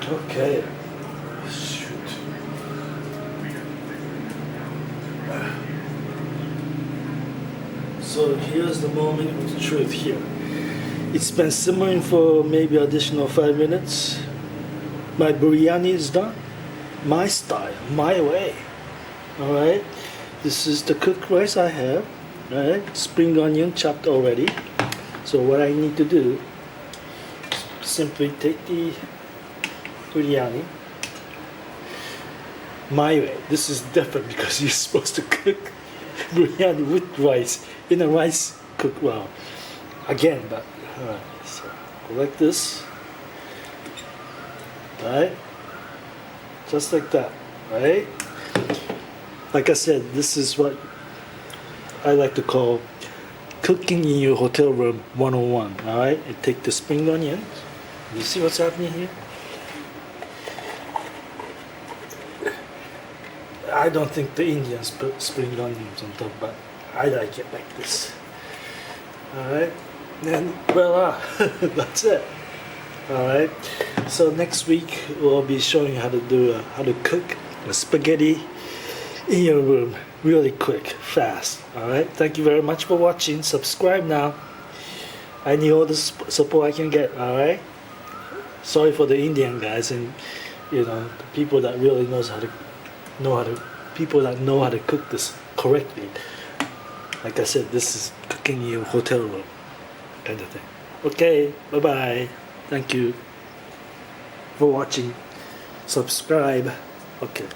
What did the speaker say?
Okay. Shoot. So here's the moment of the truth here. It's been simmering for maybe additional 5 minutes. My biryani is done. My style, my way. Alright. This is the cooked rice I have. Alright. Spring onion chopped already. So what I need to do is simply take the biryani my way. This is different because you're supposed to cook biryani with rice in a rice cook well again, but alright, so go like this, right? Just like that, right? Like I said, this is what I like to call cooking in your hotel room 101. Alright, I take the spring onion. You see what's happening here? I don't think the Indians put spring onions on top, but I like it like this. Alright, and voila, that's it. Alright, so next week we'll be showing you how to cook a spaghetti in your room really quick, fast. Alright, thank you very much for watching. Subscribe now. I need all the support I can get. Alright, sorry for the Indian guys and the people that really people that know how to cook this correctly. Like I said, this is cooking in your hotel room kind of thing. Okay, bye bye. Thank you for watching. Subscribe. Okay.